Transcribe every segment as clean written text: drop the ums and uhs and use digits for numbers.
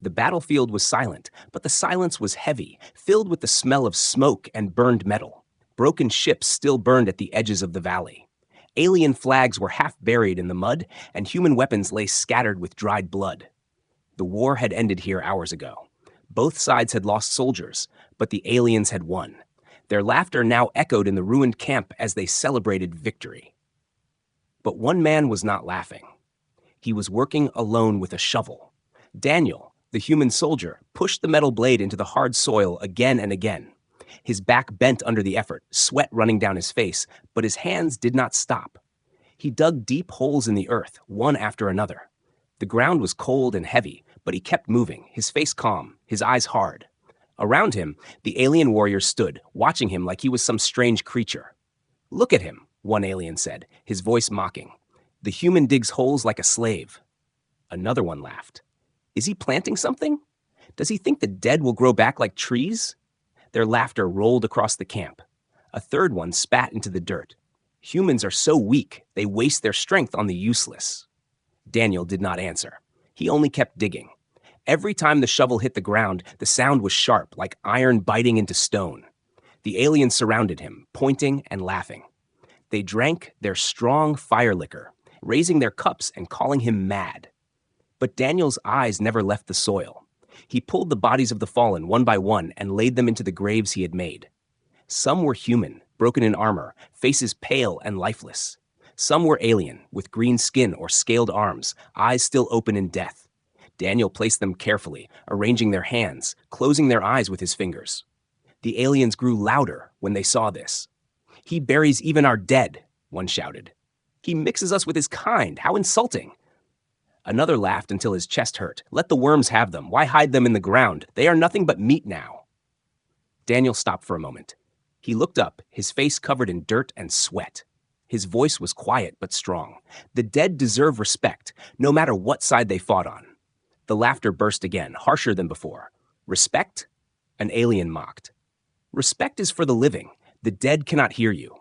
The battlefield was silent, but the silence was heavy, filled with the smell of smoke and burned metal. Broken ships still burned at the edges of the valley. Alien flags were half buried in the mud, and human weapons lay scattered with dried blood. The war had ended here hours ago. Both sides had lost soldiers, but the aliens had won. Their laughter now echoed in the ruined camp as they celebrated victory. But one man was not laughing. He was working alone with a shovel. Daniel, the human soldier, pushed the metal blade into the hard soil again and again. His back bent under the effort, sweat running down his face, but his hands did not stop. He dug deep holes in the earth, one after another. The ground was cold and heavy, but he kept moving, his face calm, his eyes hard. Around him, the alien warriors stood, watching him like he was some strange creature. "Look at him," one alien said, his voice mocking. "The human digs holes like a slave." Another one laughed. "Is he planting something? Does he think the dead will grow back like trees?" Their laughter rolled across the camp. A third one spat into the dirt. "Humans are so weak, they waste their strength on the useless." Daniel did not answer. He only kept digging. Every time the shovel hit the ground, the sound was sharp, like iron biting into stone. The aliens surrounded him, pointing and laughing. They drank their strong fire liquor, raising their cups and calling him mad. But Daniel's eyes never left the soil. He pulled the bodies of the fallen one by one and laid them into the graves he had made. Some were human, broken in armor, faces pale and lifeless. Some were alien, with green skin or scaled arms, eyes still open in death. Daniel placed them carefully, arranging their hands, closing their eyes with his fingers. The aliens grew louder when they saw this. "He buries even our dead," one shouted. "He mixes us with his kind. How insulting." Another laughed until his chest hurt. "Let the worms have them. Why hide them in the ground? They are nothing but meat now." Daniel stopped for a moment. He looked up, his face covered in dirt and sweat. His voice was quiet but strong. "The dead deserve respect, no matter what side they fought on." The laughter burst again, harsher than before. "Respect?" An alien mocked. "Respect is for the living. The dead cannot hear you."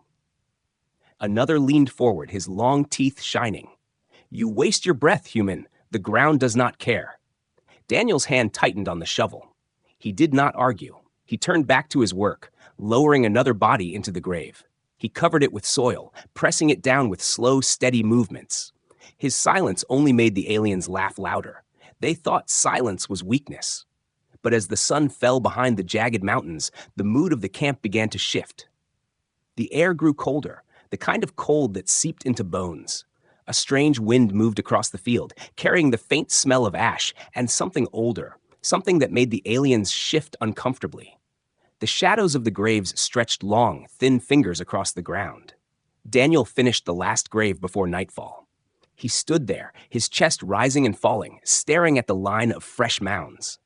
Another leaned forward, his long teeth shining. "You waste your breath, human. The ground does not care." Daniel's hand tightened on the shovel. He did not argue. He turned back to his work, lowering another body into the grave. He covered it with soil, pressing it down with slow, steady movements. His silence only made the aliens laugh louder. They thought silence was weakness. But as the sun fell behind the jagged mountains, the mood of the camp began to shift. The air grew colder, the kind of cold that seeped into bones. A strange wind moved across the field, carrying the faint smell of ash and something older, something that made the aliens shift uncomfortably. The shadows of the graves stretched long, thin fingers across the ground. Daniel finished the last grave before nightfall. He stood there, his chest rising and falling, staring at the line of fresh mounds.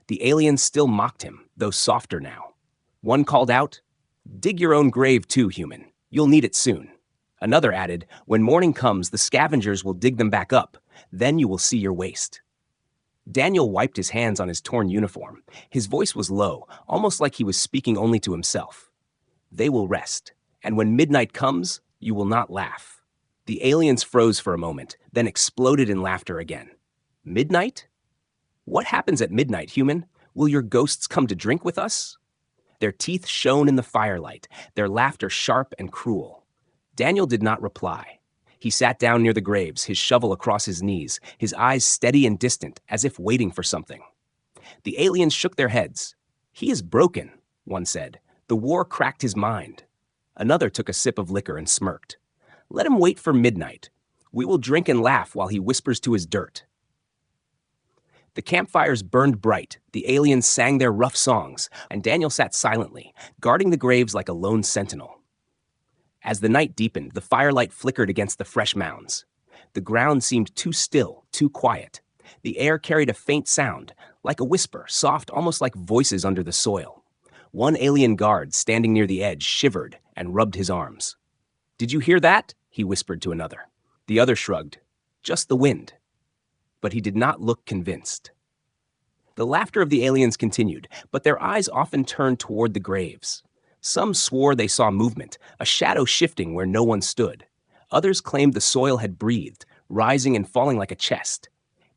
The aliens still mocked him, though softer now. One called out, "Dig your own grave too, human. You'll need it soon." Another added, "When morning comes, the scavengers will dig them back up. Then you will see your waste." Daniel wiped his hands on his torn uniform. His voice was low, almost like he was speaking only to himself. "They will rest, and when midnight comes, you will not laugh." The aliens froze for a moment, then exploded in laughter again. "Midnight? What happens at midnight, human? Will your ghosts come to drink with us?" Their teeth shone in the firelight, their laughter sharp and cruel. Daniel did not reply. He sat down near the graves, his shovel across his knees, his eyes steady and distant, as if waiting for something. The aliens shook their heads. "He is broken," one said. "The war cracked his mind." Another took a sip of liquor and smirked. "Let him wait for midnight. We will drink and laugh while he whispers to his dirt." The campfires burned bright, the aliens sang their rough songs, and Daniel sat silently, guarding the graves like a lone sentinel. As the night deepened, the firelight flickered against the fresh mounds. The ground seemed too still, too quiet. The air carried a faint sound, like a whisper, soft, almost like voices under the soil. One alien guard, standing near the edge, shivered and rubbed his arms. "Did you hear that?" he whispered to another. The other shrugged. "Just the wind." But he did not look convinced. The laughter of the aliens continued, but their eyes often turned toward the graves. Some swore they saw movement, a shadow shifting where no one stood. Others claimed the soil had breathed, rising and falling like a chest.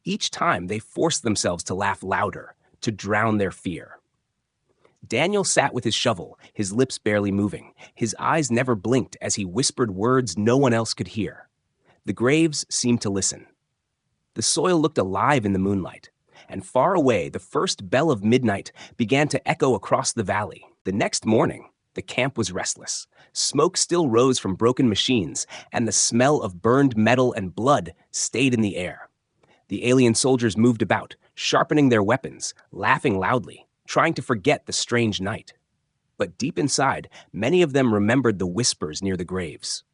Each time, they forced themselves to laugh louder, to drown their fear. Daniel sat with his shovel, his lips barely moving. His eyes never blinked as he whispered words no one else could hear. The graves seemed to listen. The soil looked alive in the moonlight, and far away, the first bell of midnight began to echo across the valley. The next morning, the camp was restless. Smoke still rose from broken machines, and the smell of burned metal and blood stayed in the air. The alien soldiers moved about, sharpening their weapons, laughing loudly, trying to forget the strange night. But deep inside, many of them remembered the whispers near the graves.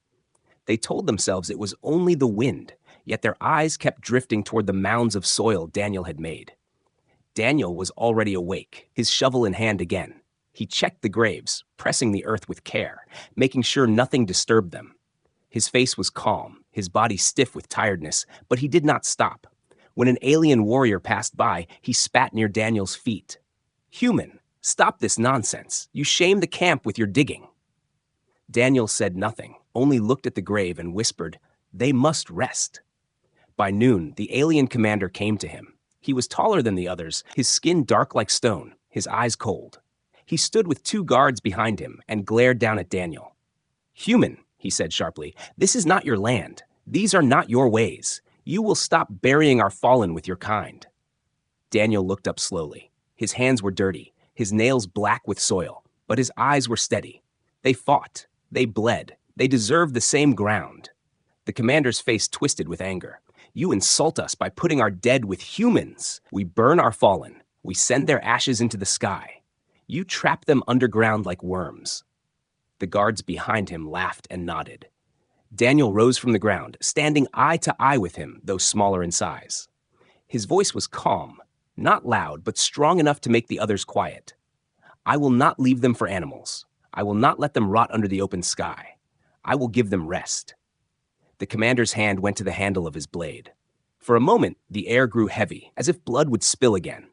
They told themselves it was only the wind, yet their eyes kept drifting toward the mounds of soil Daniel had made. Daniel was already awake, his shovel in hand again. He checked the graves, pressing the earth with care, making sure nothing disturbed them. His face was calm, his body stiff with tiredness, but he did not stop. When an alien warrior passed by, he spat near Daniel's feet. "Human, stop this nonsense. You shame the camp with your digging." Daniel said nothing, only looked at the grave and whispered, "They must rest." By noon, the alien commander came to him. He was taller than the others, his skin dark like stone, his eyes cold. He stood with 2 guards behind him and glared down at Daniel. "Human," he said sharply, "this is not your land. These are not your ways. You will stop burying our fallen with your kind." Daniel looked up slowly. His hands were dirty, his nails black with soil, but his eyes were steady. They fought, they bled, they deserved the same ground. The commander's face twisted with anger. "You insult us by putting our dead with humans. We burn our fallen. We send their ashes into the sky. You trap them underground like worms." The guards behind him laughed and nodded. Daniel rose from the ground, standing eye to eye with him, though smaller in size. His voice was calm, not loud, but strong enough to make the others quiet. "I will not leave them for animals. I will not let them rot under the open sky. I will give them rest." The commander's hand went to the handle of his blade. For a moment, the air grew heavy, as if blood would spill again.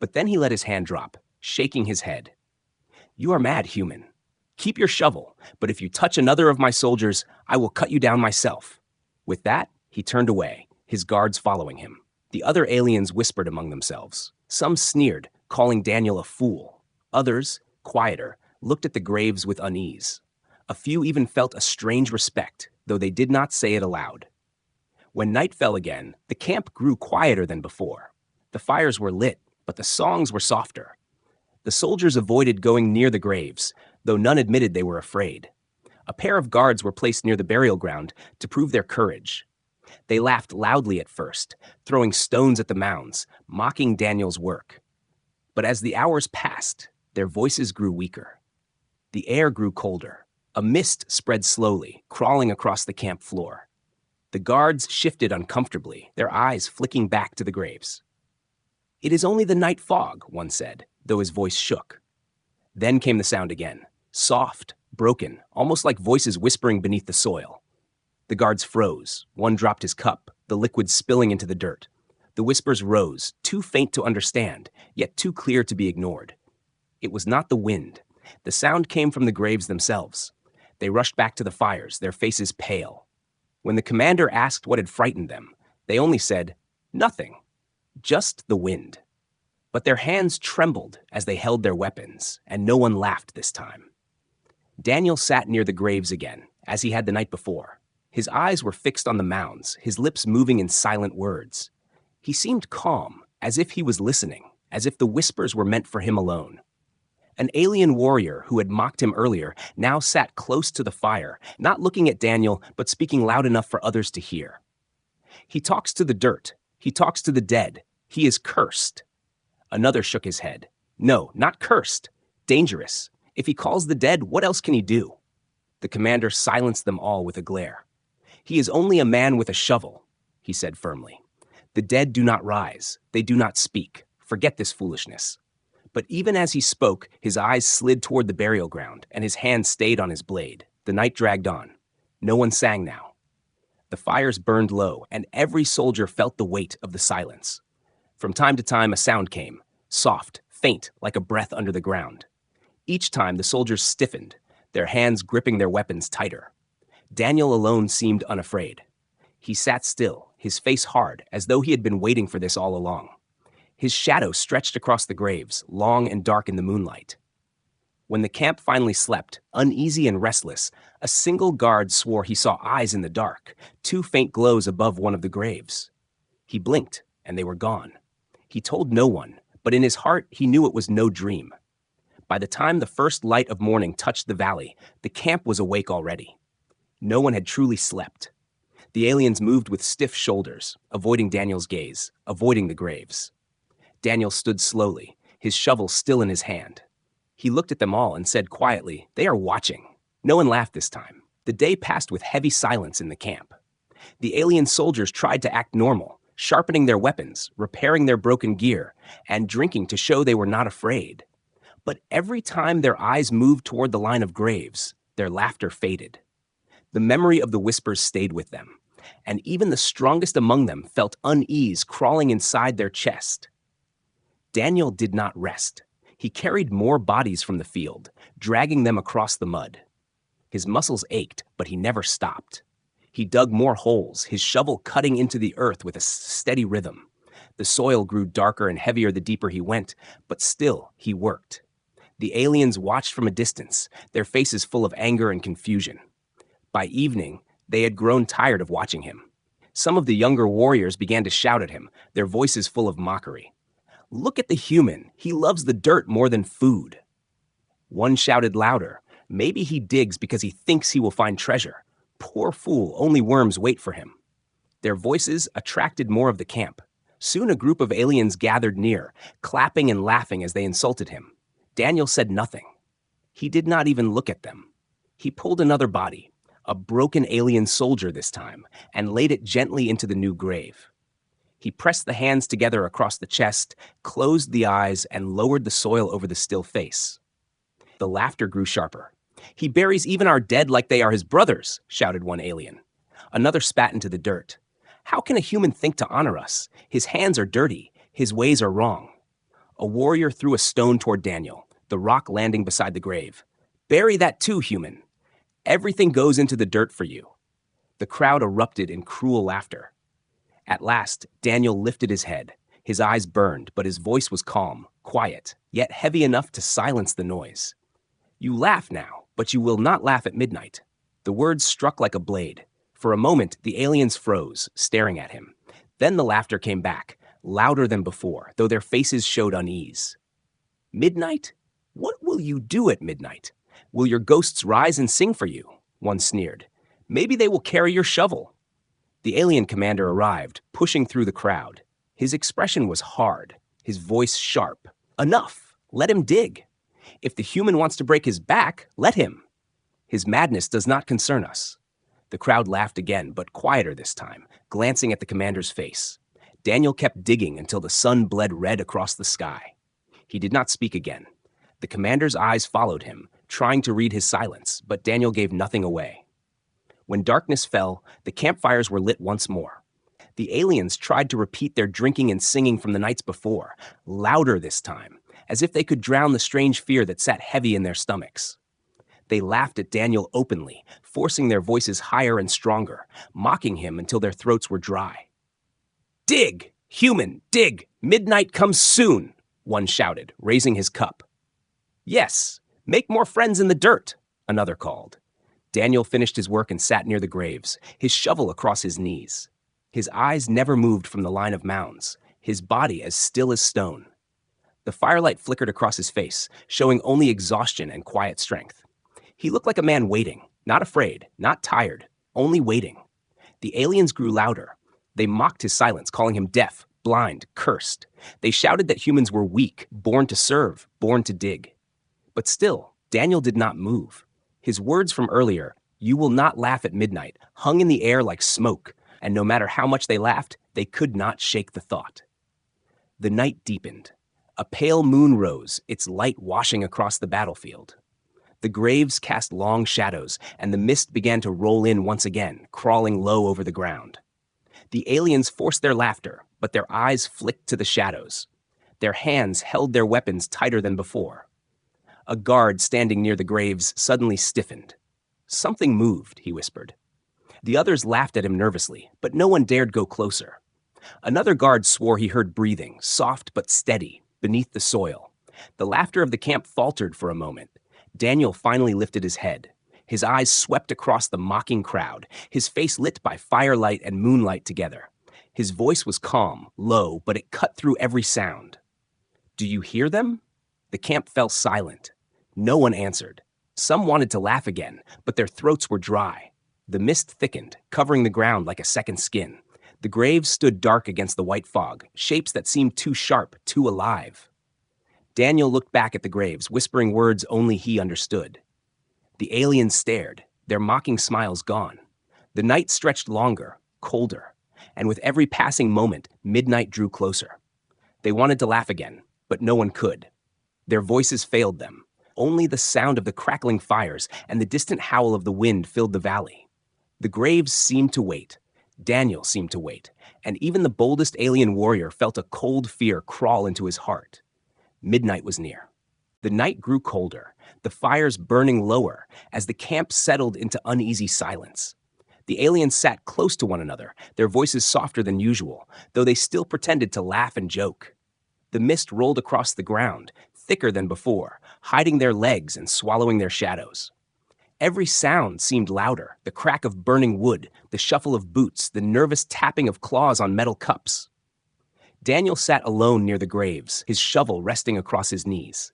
But then he let his hand drop, shaking his head. "You are mad, human. Keep your shovel, but if you touch another of my soldiers, I will cut you down myself." With that, he turned away, his guards following him. The other aliens whispered among themselves. Some sneered, calling Daniel a fool. Others, quieter, looked at the graves with unease. A few even felt a strange respect, though they did not say it aloud. When night fell again, the camp grew quieter than before. The fires were lit, but the songs were softer. The soldiers avoided going near the graves, though none admitted they were afraid. A pair of guards were placed near the burial ground to prove their courage. They laughed loudly at first, throwing stones at the mounds, mocking Daniel's work. But as the hours passed, their voices grew weaker. The air grew colder. A mist spread slowly, crawling across the camp floor. The guards shifted uncomfortably, their eyes flicking back to the graves. "It is only the night fog," one said, though his voice shook. Then came the sound again, soft, broken, almost like voices whispering beneath the soil. The guards froze. One dropped his cup, the liquid spilling into the dirt. The whispers rose, too faint to understand, yet too clear to be ignored. It was not the wind. The sound came from the graves themselves. They rushed back to the fires, their faces pale. When the commander asked what had frightened them, they only said, "Nothing, just the wind." But their hands trembled as they held their weapons, and no one laughed this time. Daniel sat near the graves again, as he had the night before. His eyes were fixed on the mounds, his lips moving in silent words. He seemed calm, as if he was listening, as if the whispers were meant for him alone. An alien warrior who had mocked him earlier now sat close to the fire, not looking at Daniel, but speaking loud enough for others to hear. "He talks to the dirt. He talks to the dead. He is cursed." Another shook his head. "No, not cursed. Dangerous. If he calls the dead, what else can he do?" The commander silenced them all with a glare. "He is only a man with a shovel," he said firmly. "The dead do not rise. They do not speak. Forget this foolishness." But even as he spoke, his eyes slid toward the burial ground, and his hand stayed on his blade. The night dragged on. No one sang now. The fires burned low, and every soldier felt the weight of the silence. From time to time, a sound came, soft, faint, like a breath under the ground. Each time, the soldiers stiffened, their hands gripping their weapons tighter. Daniel alone seemed unafraid. He sat still, his face hard, as though he had been waiting for this all along. His shadow stretched across the graves, long and dark in the moonlight. When the camp finally slept, uneasy and restless, a single guard swore he saw eyes in the dark, two faint glows above one of the graves. He blinked, and they were gone. He told no one, but in his heart he knew it was no dream. By the time the first light of morning touched the valley, the camp was awake already. No one had truly slept. The aliens moved with stiff shoulders, avoiding Daniel's gaze, avoiding the graves. Daniel stood slowly, his shovel still in his hand. He looked at them all and said quietly, "They are watching." No one laughed this time. The day passed with heavy silence in the camp. The alien soldiers tried to act normal, sharpening their weapons, repairing their broken gear, and drinking to show they were not afraid. But every time their eyes moved toward the line of graves, their laughter faded. The memory of the whispers stayed with them, and even the strongest among them felt unease crawling inside their chest. Daniel did not rest. He carried more bodies from the field, dragging them across the mud. His muscles ached, but he never stopped. He dug more holes, his shovel cutting into the earth with a steady rhythm. The soil grew darker and heavier the deeper he went, but still he worked. The aliens watched from a distance, their faces full of anger and confusion. By evening, they had grown tired of watching him. Some of the younger warriors began to shout at him, their voices full of mockery. "Look at the human. He loves the dirt more than food." One shouted louder, "Maybe he digs because he thinks he will find treasure. Poor fool, only worms wait for him." Their voices attracted more of the camp. Soon a group of aliens gathered near, clapping and laughing as they insulted him. Daniel said nothing. He did not even look at them. He pulled another body, a broken alien soldier this time, and laid it gently into the new grave. He pressed the hands together across the chest, closed the eyes, and lowered the soil over the still face. The laughter grew sharper. "He buries even our dead like they are his brothers," shouted one alien. Another spat into the dirt. "How can a human think to honor us? His hands are dirty. His ways are wrong." A warrior threw a stone toward Daniel, the rock landing beside the grave. "Bury that too, human. Everything goes into the dirt for you." The crowd erupted in cruel laughter. At last, Daniel lifted his head. His eyes burned, but his voice was calm, quiet, yet heavy enough to silence the noise. "You laugh now, but you will not laugh at midnight." The words struck like a blade. For a moment, the aliens froze, staring at him. Then the laughter came back, louder than before, though their faces showed unease. "Midnight? What will you do at midnight? Will your ghosts rise and sing for you?" One sneered. "Maybe they will carry your shovel." The alien commander arrived, pushing through the crowd. His expression was hard, his voice sharp. "Enough! Let him dig. If the human wants to break his back, let him. His madness does not concern us." The crowd laughed again, but quieter this time, glancing at the commander's face. Daniel kept digging until the sun bled red across the sky. He did not speak again. The commander's eyes followed him, trying to read his silence, but Daniel gave nothing away. When darkness fell, the campfires were lit once more. The aliens tried to repeat their drinking and singing from the nights before, louder this time, as if they could drown the strange fear that sat heavy in their stomachs. They laughed at Daniel openly, forcing their voices higher and stronger, mocking him until their throats were dry. "Dig! Human, dig! Midnight comes soon!" one shouted, raising his cup. "Yes, make more friends in the dirt," another called. Daniel finished his work and sat near the graves, his shovel across his knees. His eyes never moved from the line of mounds, his body as still as stone. The firelight flickered across his face, showing only exhaustion and quiet strength. He looked like a man waiting, not afraid, not tired, only waiting. The aliens grew louder. They mocked his silence, calling him deaf, blind, cursed. They shouted that humans were weak, born to serve, born to dig. But still, Daniel did not move. His words from earlier, "You will not laugh at midnight," hung in the air like smoke, and no matter how much they laughed, they could not shake the thought. The night deepened. A pale moon rose, its light washing across the battlefield. The graves cast long shadows, and the mist began to roll in once again, crawling low over the ground. The aliens forced their laughter, but their eyes flicked to the shadows. Their hands held their weapons tighter than before. A guard standing near the graves suddenly stiffened. "Something moved," he whispered. The others laughed at him nervously, but no one dared go closer. Another guard swore he heard breathing, soft but steady, beneath the soil. The laughter of the camp faltered for a moment. Daniel finally lifted his head. His eyes swept across the mocking crowd, his face lit by firelight and moonlight together. His voice was calm, low, but it cut through every sound. "Do you hear them?" The camp fell silent. No one answered. Some wanted to laugh again, but their throats were dry. The mist thickened, covering the ground like a second skin. The graves stood dark against the white fog, shapes that seemed too sharp, too alive. Daniel looked back at the graves, whispering words only he understood. The aliens stared, their mocking smiles gone. The night stretched longer, colder, and with every passing moment, midnight drew closer. They wanted to laugh again, but no one could. Their voices failed them. Only the sound of the crackling fires and the distant howl of the wind filled the valley. The graves seemed to wait. Daniel seemed to wait, and even the boldest alien warrior felt a cold fear crawl into his heart. Midnight was near. The night grew colder, the fires burning lower as the camp settled into uneasy silence. The aliens sat close to one another, their voices softer than usual, though they still pretended to laugh and joke. The mist rolled across the ground, thicker than before, hiding their legs and swallowing their shadows. Every sound seemed louder, the crack of burning wood, the shuffle of boots, the nervous tapping of claws on metal cups. Daniel sat alone near the graves, his shovel resting across his knees.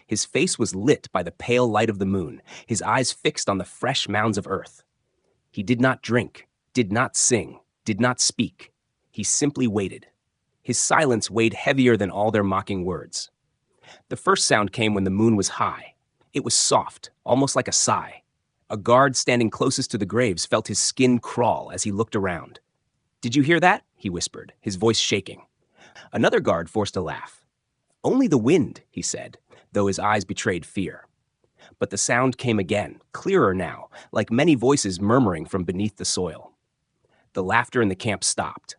His face was lit by the pale light of the moon, his eyes fixed on the fresh mounds of earth. He did not drink, did not sing, did not speak. He simply waited. His silence weighed heavier than all their mocking words. The first sound came when the moon was high. It was soft, almost like a sigh. A guard standing closest to the graves felt his skin crawl as he looked around. "Did you hear that?" he whispered, his voice shaking. Another guard forced a laugh. "Only the wind," he said, though his eyes betrayed fear. But the sound came again, clearer now, like many voices murmuring from beneath the soil. The laughter in the camp stopped.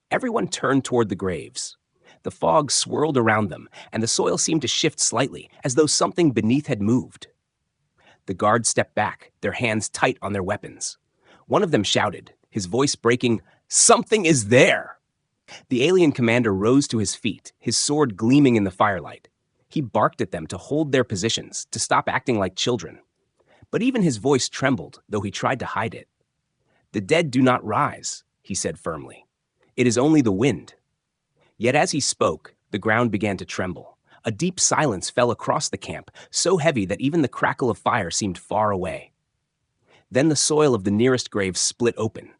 Everyone turned toward the graves. The fog swirled around them, and the soil seemed to shift slightly, as though something beneath had moved. The guards stepped back, their hands tight on their weapons. One of them shouted, his voice breaking, "Something is there!" The alien commander rose to his feet, his sword gleaming in the firelight. He barked at them to hold their positions, to stop acting like children. But even his voice trembled, though he tried to hide it. "The dead do not rise," he said firmly. "It is only the wind." Yet as he spoke, the ground began to tremble. A deep silence fell across the camp, so heavy that even the crackle of fire seemed far away. Then the soil of the nearest grave split open.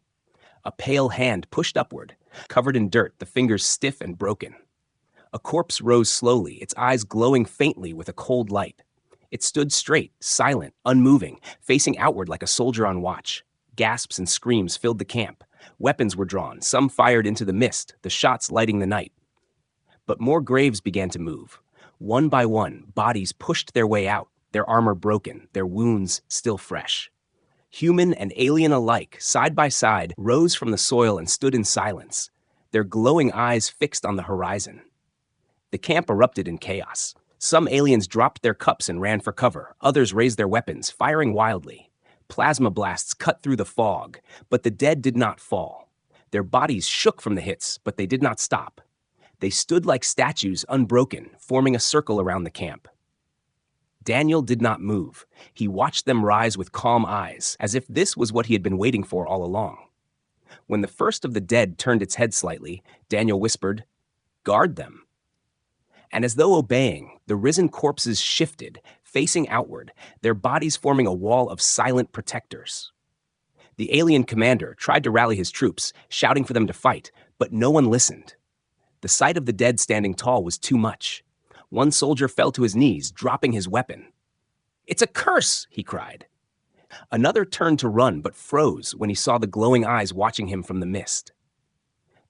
A pale hand pushed upward, covered in dirt, the fingers stiff and broken. A corpse rose slowly, its eyes glowing faintly with a cold light. It stood straight, silent, unmoving, facing outward like a soldier on watch. Gasps and screams filled the camp. Weapons were drawn, some fired into the mist, the shots lighting the night. But more graves began to move. One by one, bodies pushed their way out, their armor broken, their wounds still fresh. Human and alien alike, side by side, rose from the soil and stood in silence, their glowing eyes fixed on the horizon. The camp erupted in chaos. Some aliens dropped their cups and ran for cover, others raised their weapons, firing wildly. Plasma blasts cut through the fog, but the dead did not fall. Their bodies shook from the hits, but they did not stop. They stood like statues, unbroken, forming a circle around the camp. Daniel did not move. He watched them rise with calm eyes, as if this was what he had been waiting for all along. When the first of the dead turned its head slightly, Daniel whispered, "Guard them." And as though obeying, the risen corpses shifted, facing outward, their bodies forming a wall of silent protectors. The alien commander tried to rally his troops, shouting for them to fight, but no one listened. The sight of the dead standing tall was too much. One soldier fell to his knees, dropping his weapon. "It's a curse!" he cried. Another turned to run, but froze when he saw the glowing eyes watching him from the mist.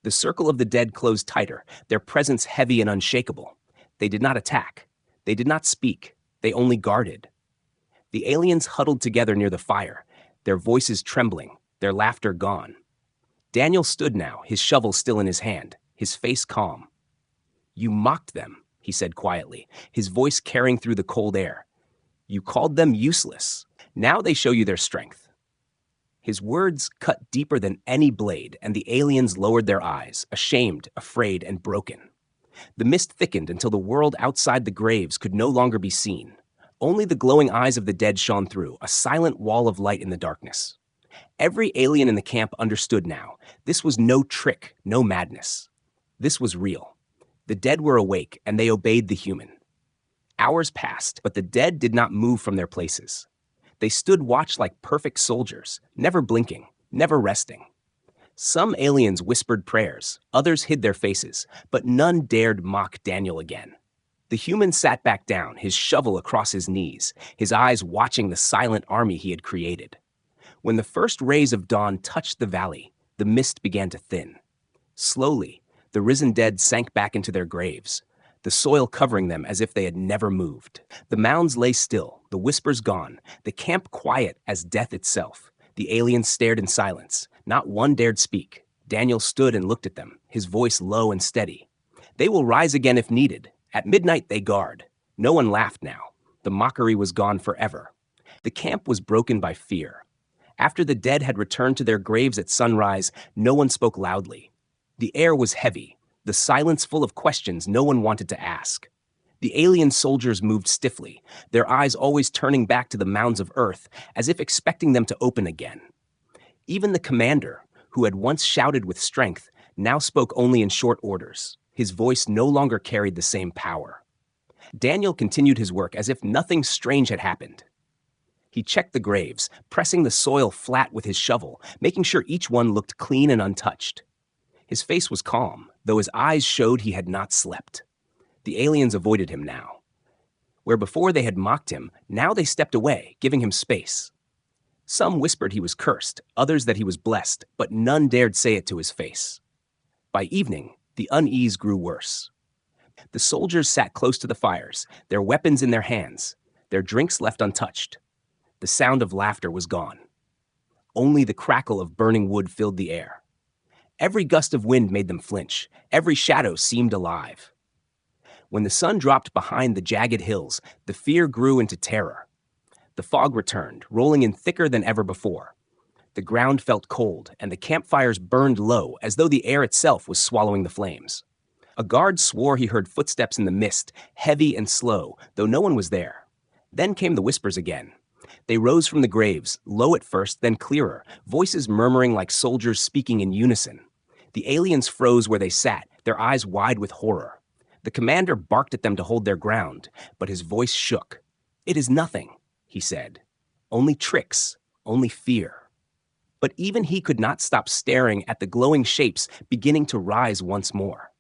The circle of the dead closed tighter, their presence heavy and unshakable. They did not attack. They did not speak. They only guarded. The aliens huddled together near the fire, their voices trembling, their laughter gone. Daniel stood now, his shovel still in his hand, his face calm. "You mocked them," he said quietly, his voice carrying through the cold air. "You called them useless. Now they show you their strength." His words cut deeper than any blade, and the aliens lowered their eyes, ashamed, afraid, and broken. The mist thickened until the world outside the graves could no longer be seen. Only the glowing eyes of the dead shone through, a silent wall of light in the darkness. Every alien in the camp understood now. This was no trick, no madness. This was real. The dead were awake, and they obeyed the human. Hours passed, but the dead did not move from their places. They stood watch like perfect soldiers, never blinking, never resting. Some aliens whispered prayers, others hid their faces, but none dared mock Daniel again. The human sat back down, his shovel across his knees, his eyes watching the silent army he had created. When the first rays of dawn touched the valley, the mist began to thin. Slowly, the risen dead sank back into their graves, the soil covering them as if they had never moved. The mounds lay still, the whispers gone, the camp quiet as death itself. The aliens stared in silence. Not one dared speak. Daniel stood and looked at them, his voice low and steady. They will rise again if needed. At midnight they guard. No one laughed now. The mockery was gone forever. The camp was broken by fear. After the dead had returned to their graves at sunrise, no one spoke loudly. The air was heavy, the silence full of questions no one wanted to ask. The alien soldiers moved stiffly, their eyes always turning back to the mounds of earth, as if expecting them to open again. Even the commander, who had once shouted with strength, now spoke only in short orders. His voice no longer carried the same power. Daniel continued his work as if nothing strange had happened. He checked the graves, pressing the soil flat with his shovel, making sure each one looked clean and untouched. His face was calm, though his eyes showed he had not slept. The aliens avoided him now. Where before they had mocked him, now they stepped away, giving him space. Some whispered he was cursed, others that he was blessed, but none dared say it to his face. By evening, the unease grew worse. The soldiers sat close to the fires, their weapons in their hands, their drinks left untouched. The sound of laughter was gone. Only the crackle of burning wood filled the air. Every gust of wind made them flinch. Every shadow seemed alive. When the sun dropped behind the jagged hills, the fear grew into terror. The fog returned, rolling in thicker than ever before. The ground felt cold, and the campfires burned low, as though the air itself was swallowing the flames. A guard swore he heard footsteps in the mist, heavy and slow, though no one was there. Then came the whispers again. They rose from the graves, low at first, then clearer, voices murmuring like soldiers speaking in unison. The aliens froze where they sat, their eyes wide with horror. The commander barked at them to hold their ground, but his voice shook. "It is nothing," he said. "Only tricks, only fear." But even he could not stop staring at the glowing shapes beginning to rise once more.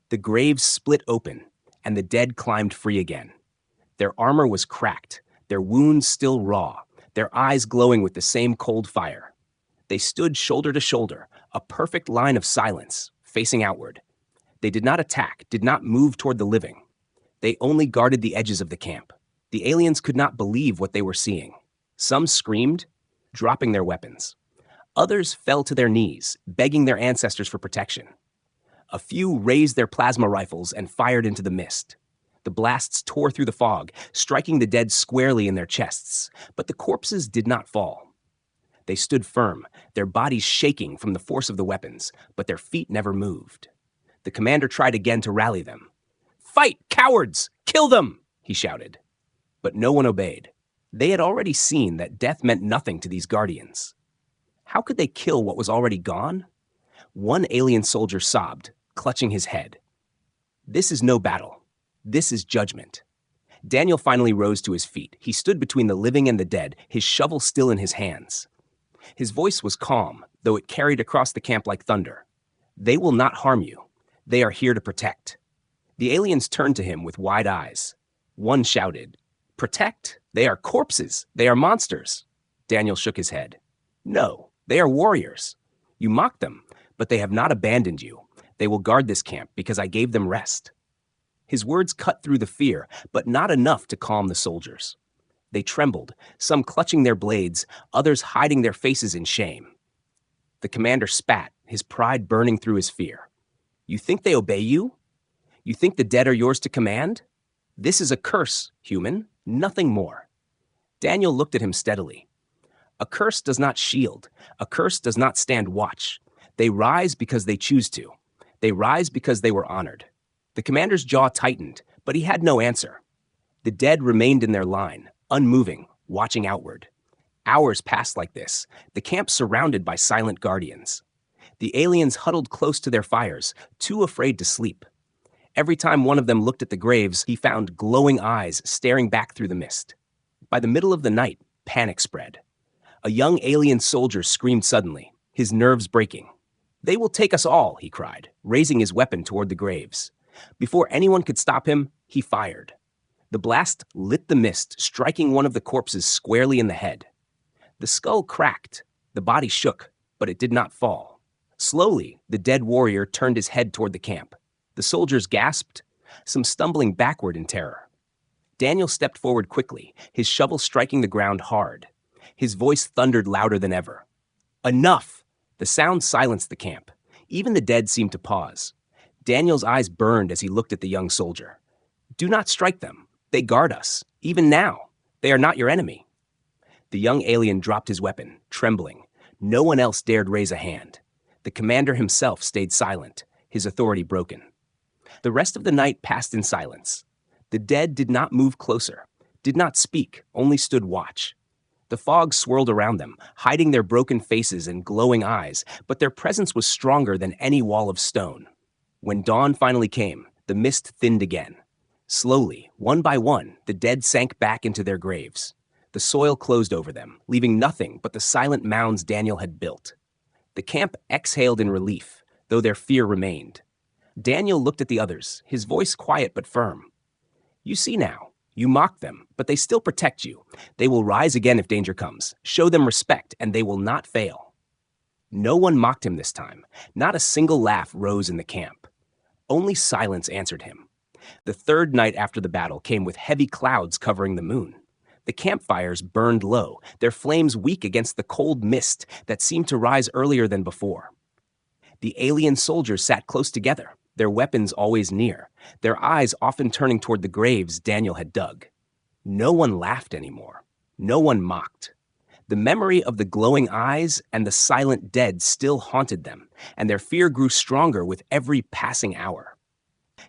The graves split open, and the dead climbed free again. Their armor was cracked, their wounds still raw, their eyes glowing with the same cold fire. They stood shoulder to shoulder, a perfect line of silence, facing outward. They did not attack, did not move toward the living. They only guarded the edges of the camp. The aliens could not believe what they were seeing. Some screamed, dropping their weapons. Others fell to their knees, begging their ancestors for protection. A few raised their plasma rifles and fired into the mist. The blasts tore through the fog, striking the dead squarely in their chests, but the corpses did not fall. They stood firm, their bodies shaking from the force of the weapons, but their feet never moved. The commander tried again to rally them. "Fight, cowards! Kill them!" he shouted. But no one obeyed. They had already seen that death meant nothing to these guardians. How could they kill what was already gone? One alien soldier sobbed, clutching his head. "This is no battle. This is judgment." Daniel finally rose to his feet. He stood between the living and the dead, his shovel still in his hands. His voice was calm, though it carried across the camp like thunder. "They will not harm you. They are here to protect." The aliens turned to him with wide eyes. One shouted, "Protect? They are corpses. They are monsters." Daniel shook his head. "No, they are warriors. You mocked them, but they have not abandoned you. They will guard this camp because I gave them rest." His words cut through the fear, but not enough to calm the soldiers. They trembled, some clutching their blades, others hiding their faces in shame. The commander spat, his pride burning through his fear. "You think they obey you? You think the dead are yours to command? This is a curse, human, nothing more." Daniel looked at him steadily. A curse does not shield. A curse does not stand watch. They rise because they choose to. They rise because they were honored. The commander's jaw tightened, but he had no answer. The dead remained in their line, unmoving, watching outward. Hours passed like this, the camp surrounded by silent guardians. The aliens huddled close to their fires, too afraid to sleep. Every time one of them looked at the graves, he found glowing eyes staring back through the mist. By the middle of the night, panic spread. A young alien soldier screamed suddenly, his nerves breaking. "They will take us all," he cried, raising his weapon toward the graves. Before anyone could stop him, he fired. The blast lit the mist, striking one of the corpses squarely in the head. The skull cracked, the body shook, but it did not fall. Slowly, the dead warrior turned his head toward the camp. The soldiers gasped, some stumbling backward in terror. Daniel stepped forward quickly, his shovel striking the ground hard. His voice thundered louder than ever. "Enough!" The sound silenced the camp. Even the dead seemed to pause. Daniel's eyes burned as he looked at the young soldier. "Do not strike them. They guard us. Even now. They are not your enemy." The young alien dropped his weapon, trembling. No one else dared raise a hand. The commander himself stayed silent, his authority broken. The rest of the night passed in silence. The dead did not move closer, did not speak, only stood watch. The fog swirled around them, hiding their broken faces and glowing eyes, but their presence was stronger than any wall of stone. When dawn finally came, the mist thinned again. Slowly, one by one, the dead sank back into their graves. The soil closed over them, leaving nothing but the silent mounds Daniel had built. The camp exhaled in relief, though their fear remained. Daniel looked at the others, his voice quiet but firm. "You see now. You mock them, but they still protect you. They will rise again if danger comes. Show them respect, and they will not fail." No one mocked him this time. Not a single laugh rose in the camp. Only silence answered him. The third night after the battle came with heavy clouds covering the moon. The campfires burned low, their flames weak against the cold mist that seemed to rise earlier than before. The alien soldiers sat close together, their weapons always near, their eyes often turning toward the graves Daniel had dug. No one laughed anymore. No one mocked. The memory of the glowing eyes and the silent dead still haunted them, and their fear grew stronger with every passing hour.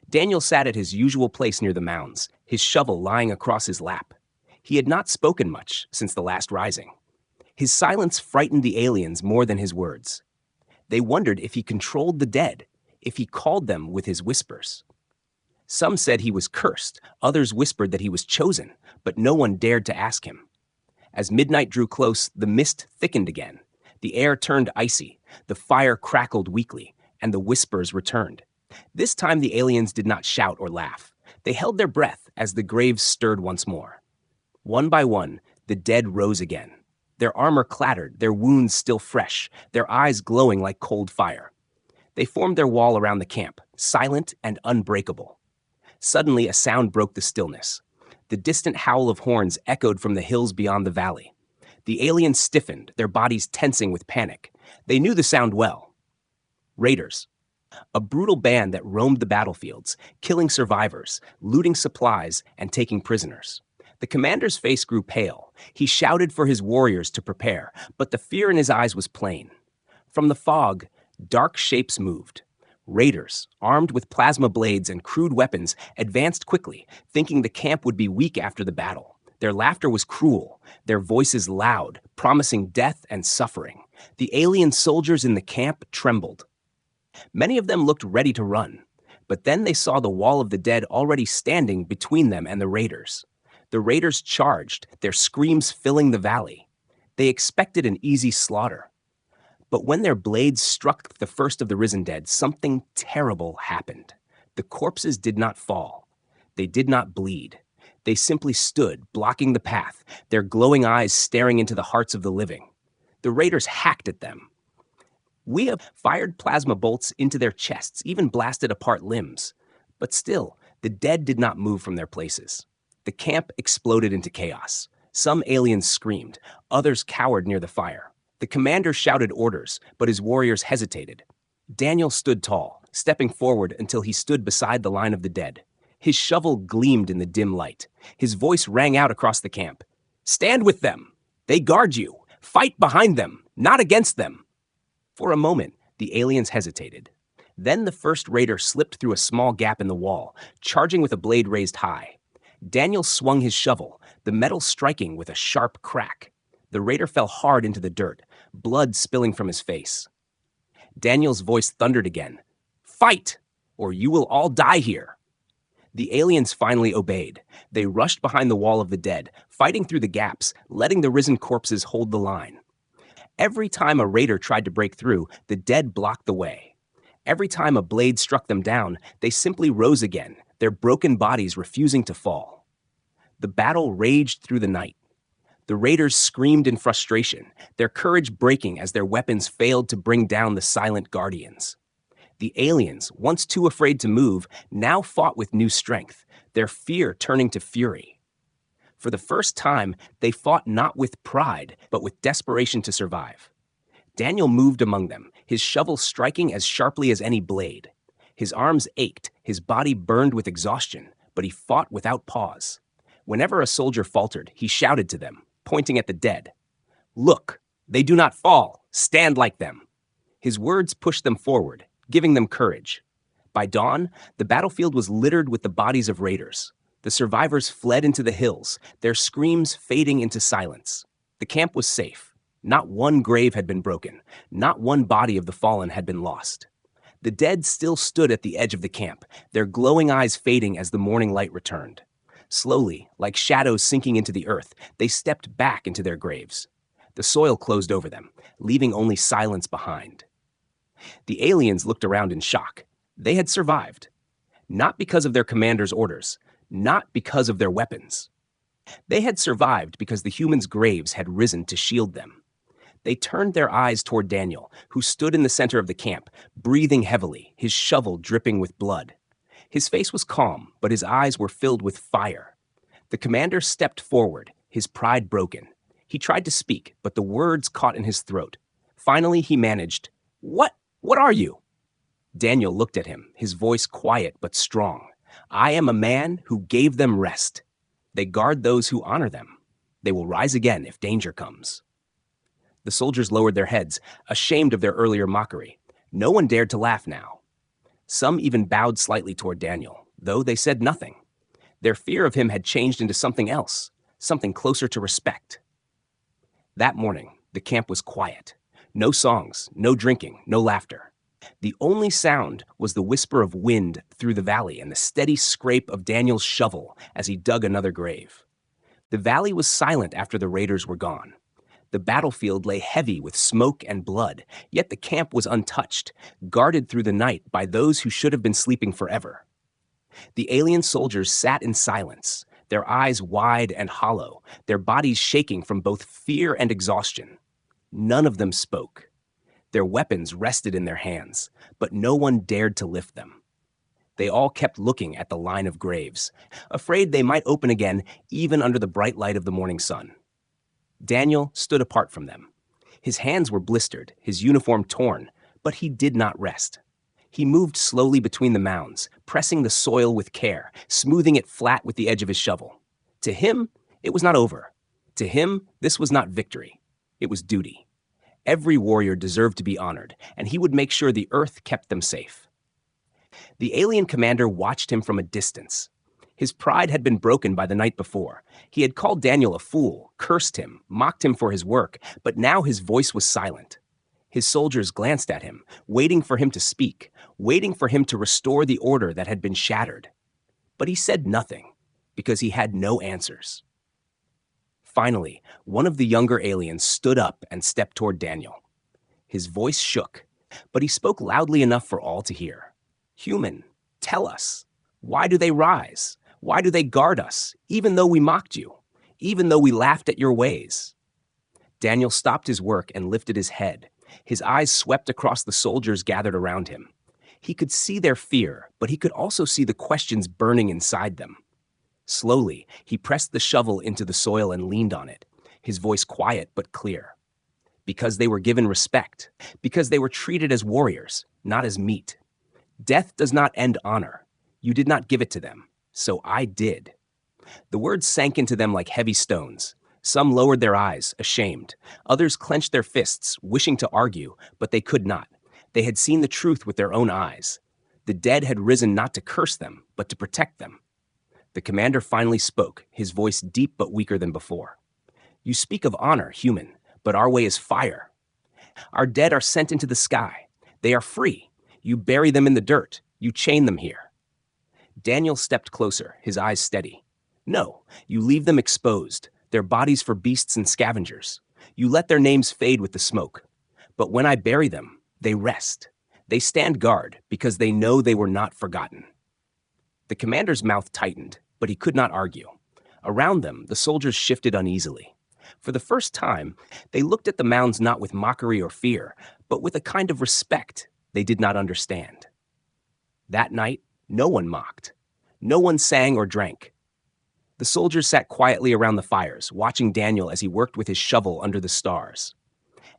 Daniel sat at his usual place near the mounds, his shovel lying across his lap. He had not spoken much since the last rising. His silence frightened the aliens more than his words. They wondered if he controlled the dead, if he called them with his whispers. Some said he was cursed, others whispered that he was chosen, but no one dared to ask him. As midnight drew close, the mist thickened again. The air turned icy, the fire crackled weakly, and the whispers returned. This time the aliens did not shout or laugh. They held their breath as the graves stirred once more. One by one, the dead rose again. Their armor clattered, their wounds still fresh, their eyes glowing like cold fire. They formed their wall around the camp, silent and unbreakable. Suddenly, a sound broke the stillness. The distant howl of horns echoed from the hills beyond the valley. The aliens stiffened, their bodies tensing with panic. They knew the sound well. Raiders. A brutal band that roamed the battlefields, killing survivors, looting supplies, and taking prisoners. The commander's face grew pale. He shouted for his warriors to prepare, but the fear in his eyes was plain. From the fog, dark shapes moved. Raiders, armed with plasma blades and crude weapons, advanced quickly, thinking the camp would be weak after the battle. Their laughter was cruel, their voices loud, promising death and suffering. The alien soldiers in the camp trembled. Many of them looked ready to run, but then they saw the wall of the dead already standing between them and the raiders. The raiders charged, their screams filling the valley. They expected an easy slaughter. But when their blades struck the first of the risen dead, something terrible happened. The corpses did not fall. They did not bleed. They simply stood, blocking the path, their glowing eyes staring into the hearts of the living. The raiders hacked at them. We have fired plasma bolts into their chests, even blasted apart limbs. But still, the dead did not move from their places. The camp exploded into chaos. Some aliens screamed, others cowered near the fire. The commander shouted orders, but his warriors hesitated. Daniel stood tall, stepping forward until he stood beside the line of the dead. His shovel gleamed in the dim light. His voice rang out across the camp. "Stand with them! They guard you! Fight behind them, not against them. For a moment, the aliens hesitated. Then the first raider slipped through a small gap in the wall, charging with a blade raised high. Daniel swung his shovel, the metal striking with a sharp crack. The raider fell hard into the dirt, blood spilling from his face. Daniel's voice thundered again. Fight, or you will all die here. The aliens finally obeyed. They rushed behind the wall of the dead, fighting through the gaps, letting the risen corpses hold the line. Every time a raider tried to break through, the dead blocked the way. Every time a blade struck them down, they simply rose again, their broken bodies refusing to fall. The battle raged through the night. The raiders screamed in frustration, their courage breaking as their weapons failed to bring down the silent guardians. The aliens, once too afraid to move, now fought with new strength, their fear turning to fury. For the first time, they fought not with pride, but with desperation to survive. Daniel moved among them, his shovel striking as sharply as any blade. His arms ached, his body burned with exhaustion, but he fought without pause. Whenever a soldier faltered, he shouted to them, pointing at the dead. Look, they do not fall. Stand like them. His words pushed them forward, giving them courage. By dawn, the battlefield was littered with the bodies of raiders. The survivors fled into the hills, their screams fading into silence. The camp was safe. Not one grave had been broken. Not one body of the fallen had been lost. The dead still stood at the edge of the camp, their glowing eyes fading as the morning light returned. Slowly, like shadows sinking into the earth, they stepped back into their graves. The soil closed over them, leaving only silence behind. The aliens looked around in shock. They had survived. Not because of their commander's orders, not because of their weapons. They had survived because the humans' graves had risen to shield them. They turned their eyes toward Daniel, who stood in the center of the camp, breathing heavily, his shovel dripping with blood. His face was calm, but his eyes were filled with fire. The commander stepped forward, his pride broken. He tried to speak, but the words caught in his throat. Finally, he managed, What are you? Daniel looked at him, his voice quiet but strong. I am a man who gave them rest. They guard those who honor them. They will rise again if danger comes. The soldiers lowered their heads, ashamed of their earlier mockery. No one dared to laugh now. Some even bowed slightly toward Daniel, though they said nothing. Their fear of him had changed into something else, something closer to respect. That morning, the camp was quiet. No songs, no drinking, no laughter. The only sound was the whisper of wind through the valley and the steady scrape of Daniel's shovel as he dug another grave. The valley was silent after the raiders were gone. The battlefield lay heavy with smoke and blood, yet the camp was untouched, guarded through the night by those who should have been sleeping forever. The alien soldiers sat in silence, their eyes wide and hollow, their bodies shaking from both fear and exhaustion. None of them spoke. Their weapons rested in their hands, but no one dared to lift them. They all kept looking at the line of graves, afraid they might open again even under the bright light of the morning sun. Daniel stood apart from them. His hands were blistered, his uniform torn, but he did not rest. He moved slowly between the mounds, pressing the soil with care, smoothing it flat with the edge of his shovel. To him, it was not over. To him, this was not victory. It was duty. Every warrior deserved to be honored, and he would make sure the earth kept them safe. The alien commander watched him from a distance. His pride had been broken by the night before. He had called Daniel a fool, cursed him, mocked him for his work, but now his voice was silent. His soldiers glanced at him, waiting for him to speak, waiting for him to restore the order that had been shattered. But he said nothing, because he had no answers. Finally, one of the younger aliens stood up and stepped toward Daniel. His voice shook, but he spoke loudly enough for all to hear. Human, tell us, why do they rise? Why do they guard us, even though we mocked you, even though we laughed at your ways? Daniel stopped his work and lifted his head. His eyes swept across the soldiers gathered around him. He could see their fear, but he could also see the questions burning inside them. Slowly, he pressed the shovel into the soil and leaned on it, his voice quiet but clear. Because they were given respect, because they were treated as warriors, not as meat. Death does not end honor. You did not give it to them, so I did. The words sank into them like heavy stones. Some lowered their eyes, ashamed. Others clenched their fists, wishing to argue, but they could not. They had seen the truth with their own eyes. The dead had risen not to curse them, but to protect them. The commander finally spoke, his voice deep but weaker than before. You speak of honor, human, but our way is fire. Our dead are sent into the sky. They are free. You bury them in the dirt. You chain them here. Daniel stepped closer, his eyes steady. No, you leave them exposed, their bodies for beasts and scavengers. You let their names fade with the smoke. But when I bury them, they rest. They stand guard because they know they were not forgotten. The commander's mouth tightened, but he could not argue. Around them, the soldiers shifted uneasily. For the first time, they looked at the mounds not with mockery or fear, but with a kind of respect they did not understand. That night, no one mocked. No one sang or drank. The soldiers sat quietly around the fires, watching Daniel as he worked with his shovel under the stars.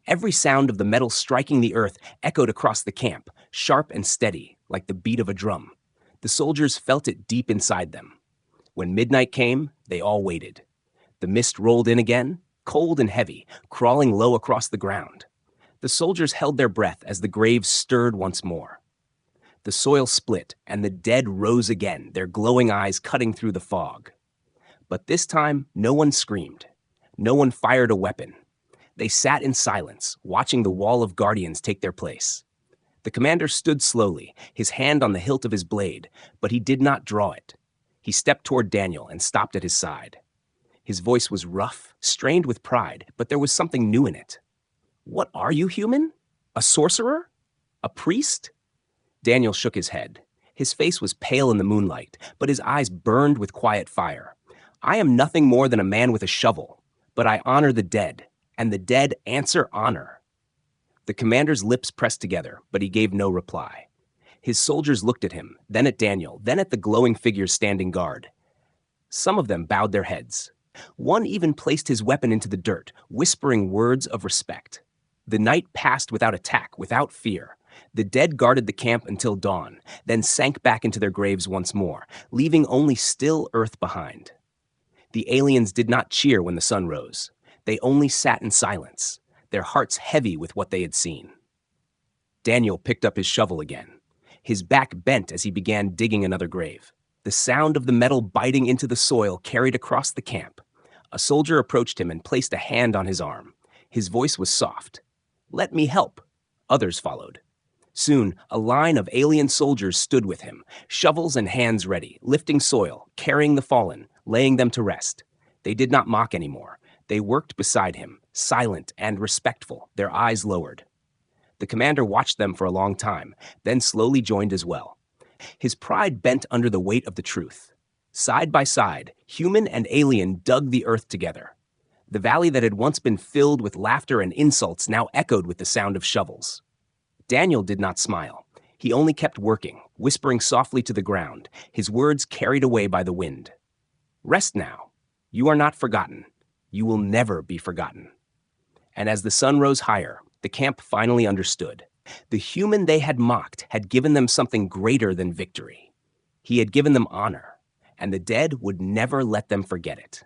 Every sound of the metal striking the earth echoed across the camp, sharp and steady, like the beat of a drum. The soldiers felt it deep inside them. When midnight came, they all waited. The mist rolled in again, cold and heavy, crawling low across the ground. The soldiers held their breath as the graves stirred once more. The soil split, and the dead rose again, their glowing eyes cutting through the fog. But this time, no one screamed. No one fired a weapon. They sat in silence, watching the wall of guardians take their place. The commander stood slowly, his hand on the hilt of his blade, but he did not draw it. He stepped toward Daniel and stopped at his side. His voice was rough, strained with pride, but there was something new in it. What are you, human? A sorcerer? A priest? Daniel shook his head. His face was pale in the moonlight, but his eyes burned with quiet fire. I am nothing more than a man with a shovel, but I honor the dead, and the dead answer honor. The commander's lips pressed together, but he gave no reply. His soldiers looked at him, then at Daniel, then at the glowing figures standing guard. Some of them bowed their heads. One even placed his weapon into the dirt, whispering words of respect. The night passed without attack, without fear. The dead guarded the camp until dawn, then sank back into their graves once more, leaving only still earth behind. The aliens did not cheer when the sun rose. They only sat in silence, their hearts heavy with what they had seen. Daniel picked up his shovel again. His back bent as he began digging another grave. The sound of the metal biting into the soil carried across the camp. A soldier approached him and placed a hand on his arm. His voice was soft. "Let me help." Others followed. Soon, a line of alien soldiers stood with him, shovels and hands ready, lifting soil, carrying the fallen, laying them to rest. They did not mock anymore. They worked beside him, silent and respectful, their eyes lowered. The commander watched them for a long time, then slowly joined as well. His pride bent under the weight of the truth. Side by side, human and alien dug the earth together. The valley that had once been filled with laughter and insults now echoed with the sound of shovels. Daniel did not smile. He only kept working, whispering softly to the ground, his words carried away by the wind. Rest now. You are not forgotten. You will never be forgotten. And as the sun rose higher, the camp finally understood. The human they had mocked had given them something greater than victory. He had given them honor, and the dead would never let them forget it.